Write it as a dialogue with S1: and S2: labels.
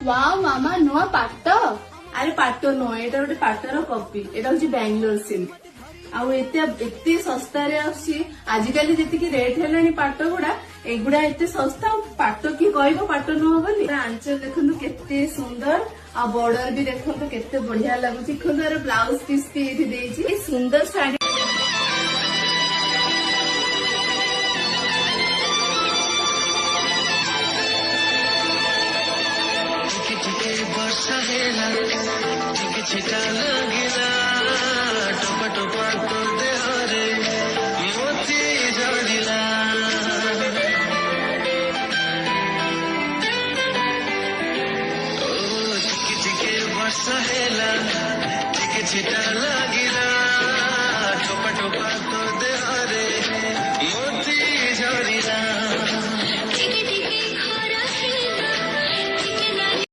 S1: wow मामा नुआ पाट
S2: अरे पाट नुह एटा गोटे पाटर कॉपी एटा हूँ बैंगलोर सिल्क आते सस्तार आजिकल जी रेट है पाट गुड़ा एगुड़ा एत सस्ता पाट किए कह पाट नुह बोली आंचल देखु केते सुंदर आ बॉर्डर भी देखो केते बढ़िया लगुच देखो ब्लाउज पीस भी ये सुंदर शाढ़ी
S3: वर्षा हेला टिके छिटा लगिला टोपा टोपा तो देहरे मोती जड़िला ओ टिके वर्षा हेला टिके छिटा लगिला